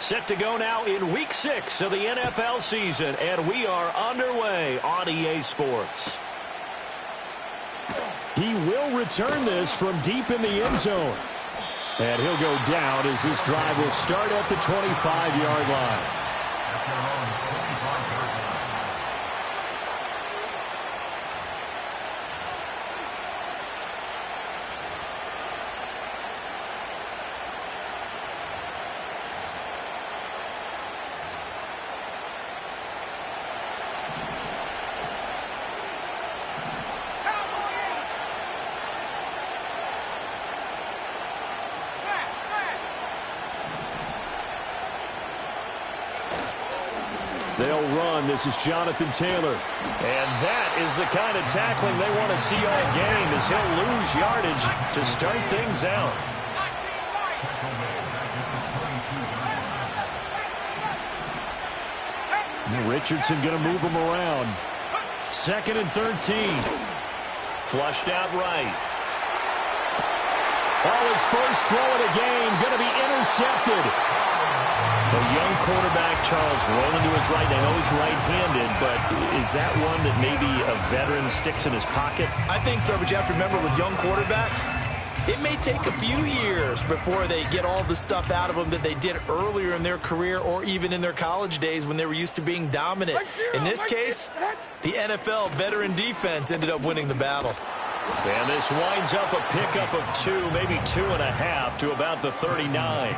Set to go now in Week 6 of the NFL season, and we are underway on EA Sports. He will return this from deep in the end zone. And he'll go down as this drive will start at the 25-yard line. They'll run. This is Jonathan Taylor. And that is the kind of tackling they want to see all game, as he'll lose yardage to start things out. Richardson going to move him around. 2nd and 13. Flushed out right. His first throw of the game going to be intercepted. The young quarterback, Charles, rolling to his right. I know he's right-handed, but is that one that maybe a veteran sticks in his pocket? I think so, but you have to remember with young quarterbacks, it may take a few years before they get all the stuff out of them that they did earlier in their career or even in their college days when they were used to being dominant. In this case, the NFL veteran defense ended up winning the battle. And this winds up a pickup of 2, maybe 2.5 to about the 39.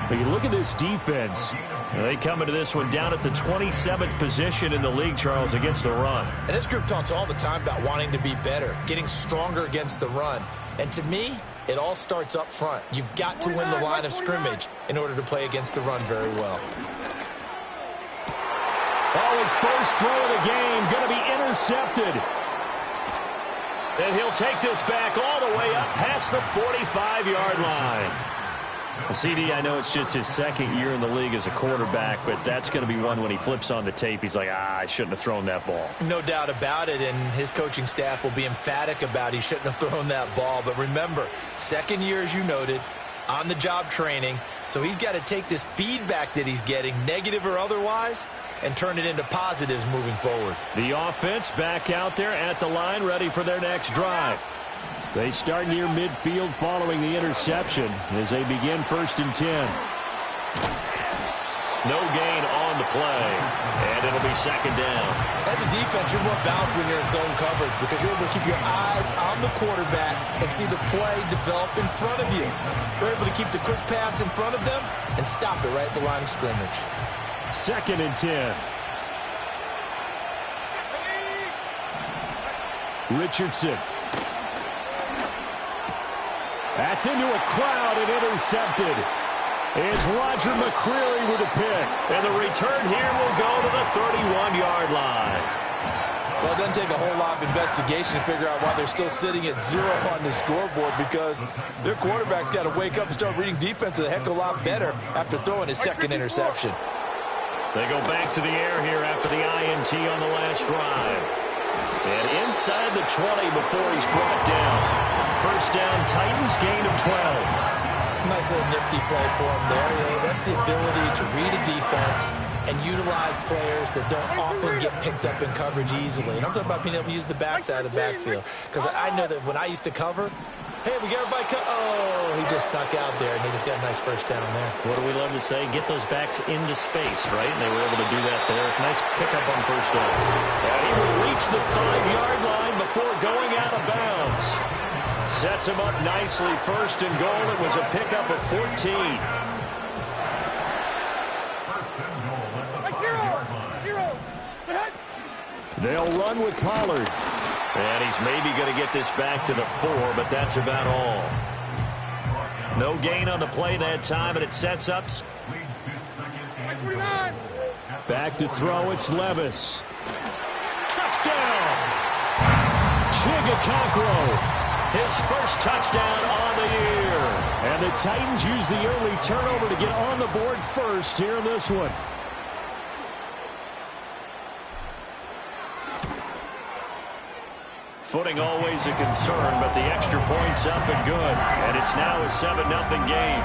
But you look at this defense. They come into this one down at the 27th position in the league, Charles, against the run. And this group talks all the time about wanting to be better, getting stronger against the run. And to me, it all starts up front. You've got to win the line of scrimmage in order to play against the run very well. His first throw of the game going to be intercepted. And he'll take this back all the way up past the 45-yard line. CD, I know it's just his 2nd year in the league as a quarterback, but that's going to be one when he flips on the tape. He's like, I shouldn't have thrown that ball. No doubt about it, and his coaching staff will be emphatic about he shouldn't have thrown that ball. But remember, 2nd year, as you noted, on-the-job training, so he's got to take this feedback that he's getting, negative or otherwise, and turn it into positives moving forward. The offense back out there at the line, ready for their next drive. They start near midfield following the interception as they begin 1st and 10. No gain on the play, and it'll be 2nd down. As a defense, you're more balanced when you're in zone coverage because you're able to keep your eyes on the quarterback and see the play develop in front of you. You're able to keep the quick pass in front of them and stop it right at the line of scrimmage. 2nd and 10. Richardson. That's into a crowd and intercepted. It's Roger McCreary with a pick. And the return here will go to the 31-yard line. Well, it doesn't take a whole lot of investigation to figure out why they're still sitting at 0 on the scoreboard, because their quarterback's got to wake up and start reading defense a heck of a lot better after throwing his 2nd interception. They go back to the air here after the INT on the last drive. And inside the 20 before he's brought down. 1st down, Titans, gain of 12. Nice little nifty play for him there. You know, that's the ability to read a defense and utilize players that don't often get picked up in coverage easily. And I'm talking about being able to use the backside of the backfield. Because I know that when I used to cover, hey, we got everybody he just snuck out there, and they just got a nice 1st down there. What do we love to say? Get those backs into space, right? And they were able to do that there. Nice pickup on 1st down. And he will reach the 5-yard line before going out of bounds. Sets him up nicely. 1st and goal. It was a pickup of 14. They'll run with Pollard. And he's maybe going to get this back to the 4, but that's about all. No gain on the play that time, and it sets up. Back to throw, it's Levis. Touchdown! Chigakakro. His first touchdown on the year. And the Titans use the early turnover to get on the board first here in this one. Footing always a concern, but the extra point's up and good. And it's now a 7-0 game.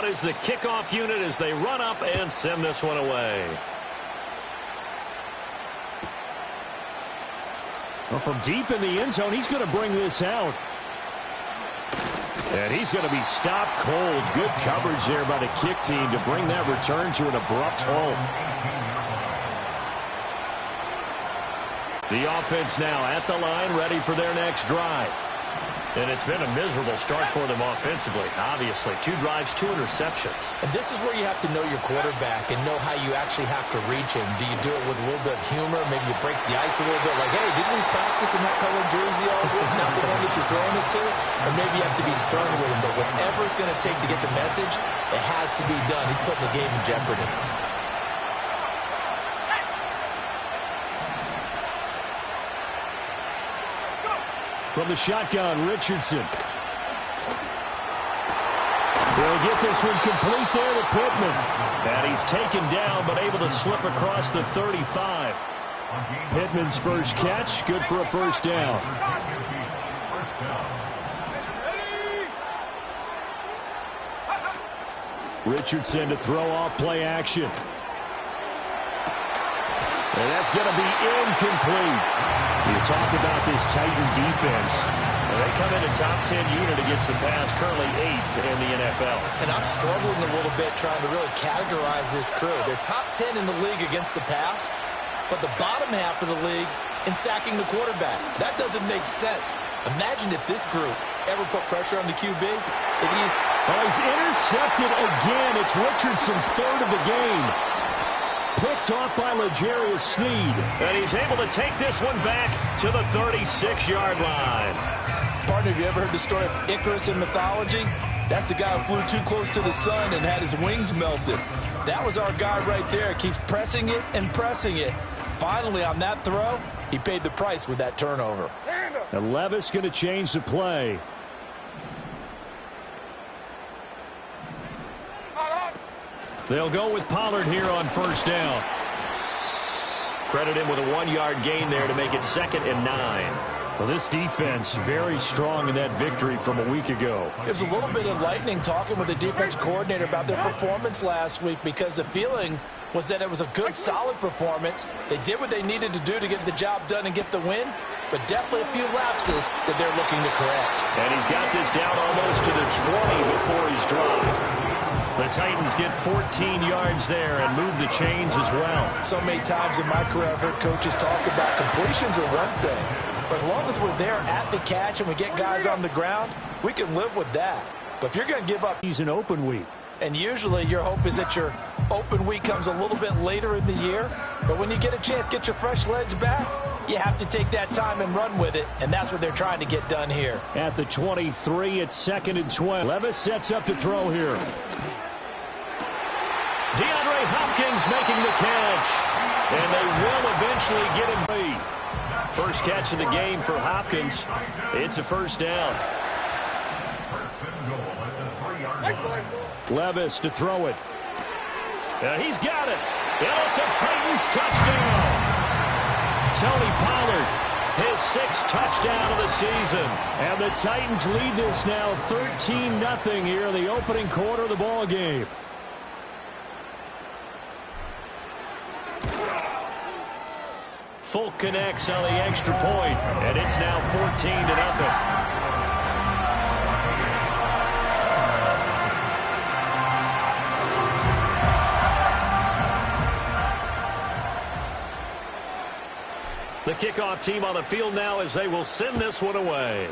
out is the kickoff unit as they run up and send this one away. Well, from deep in the end zone, he's going to bring this out. And he's going to be stopped cold. Good coverage there by the kick team to bring that return to an abrupt halt. The offense now at the line, ready for their next drive. And it's been a miserable start for them offensively, obviously. 2 drives, 2 interceptions. And this is where you have to know your quarterback and know how you actually have to reach him. Do you do it with a little bit of humor? Maybe you break the ice a little bit, like, hey, didn't we practice in that colored jersey all week, not the one that you're throwing it to? Or maybe you have to be stern with him. But whatever it's going to take to get the message, it has to be done. He's putting the game in jeopardy. From the shotgun, Richardson. They'll get this one complete there to Pittman. And he's taken down, but able to slip across the 35. Pittman's first catch, good for a first down. Richardson to throw off play action. And that's going to be incomplete. You talk about this Titan defense. They come in a top 10 unit against the pass, currently 8th in the NFL. And I'm struggling a little bit trying to really categorize this crew. They're top 10 in the league against the pass, but the bottom half of the league in sacking the quarterback. That doesn't make sense. Imagine if this group ever put pressure on the QB. He's intercepted again. It's Richardson's 3rd of the game. Picked off by L'Jarius Sneed. And he's able to take this one back to the 36-yard line. Partner, have you ever heard the story of Icarus in mythology? That's the guy who flew too close to the sun and had his wings melted. That was our guy right there. Keeps pressing it and pressing it. Finally, on that throw, he paid the price with that turnover. And Levis going to change the play. They'll go with Pollard here on first down. Credit him with a 1-yard gain there to make it 2nd and 9. Well, this defense very strong in that victory from a week ago. It was a little bit enlightening talking with the defense coordinator about their performance last week because the feeling was that it was a good, solid performance. They did what they needed to do to get the job done and get the win, but definitely a few lapses that they're looking to correct. And he's got this down almost to the 20 before he's dropped. The Titans get 14 yards there and move the chains as well. So many times in my career I've heard coaches talk about completions are one thing, but as long as we're there at the catch and we get guys on the ground, we can live with that. But if you're going to give up... He's an open week. And usually your hope is that your open week comes a little bit later in the year. But when you get a chance to get your fresh legs back, you have to take that time and run with it. And that's what they're trying to get done here. At the 23, it's 2nd and 12. Levis sets up to throw here. DeAndre Hopkins making the catch. And they will eventually get him beat. First catch of the game for Hopkins. It's a first down. Levis to throw it. He's got it. And it's a Titans touchdown. Tony Pollard, his 6th touchdown of the season. And the Titans lead this now 13-0 here in the opening quarter of the ball game. Folk connects on the extra point, and it's now 14-0. The kickoff team on the field now as they will send this one away.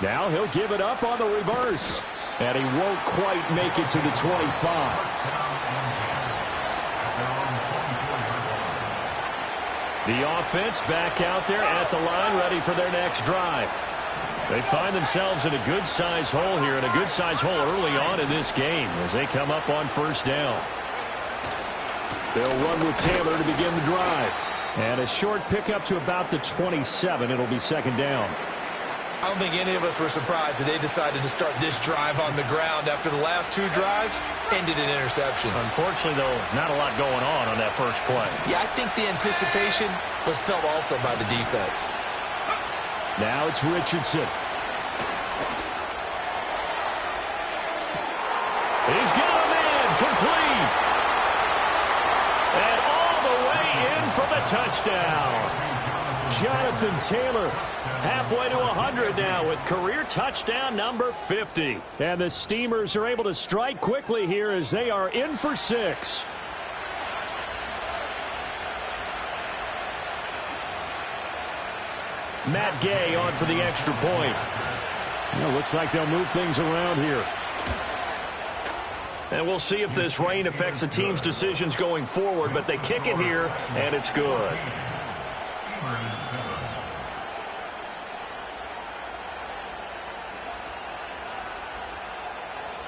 Now he'll give it up on the reverse. And he won't quite make it to the 25. The offense back out there at the line, ready for their next drive. They find themselves in a good-sized hole here, and a good-sized hole early on in this game as they come up on first down. They'll run with Taylor to begin the drive. And a short pickup to about the 27. It'll be 2nd down. I don't think any of us were surprised that they decided to start this drive on the ground after the last 2 drives ended in interceptions. Unfortunately, though, not a lot going on that first play. Yeah, I think the anticipation was felt also by the defense. Now it's Richardson. a touchdown. Jonathan Taylor halfway to 100 now with career touchdown number 50. And the Steamers are able to strike quickly here as they are in for 6. Matt Gay on for the extra point. Well, looks like they'll move things around here. And we'll see if this rain affects the team's decisions going forward, but they kick it here, and it's good.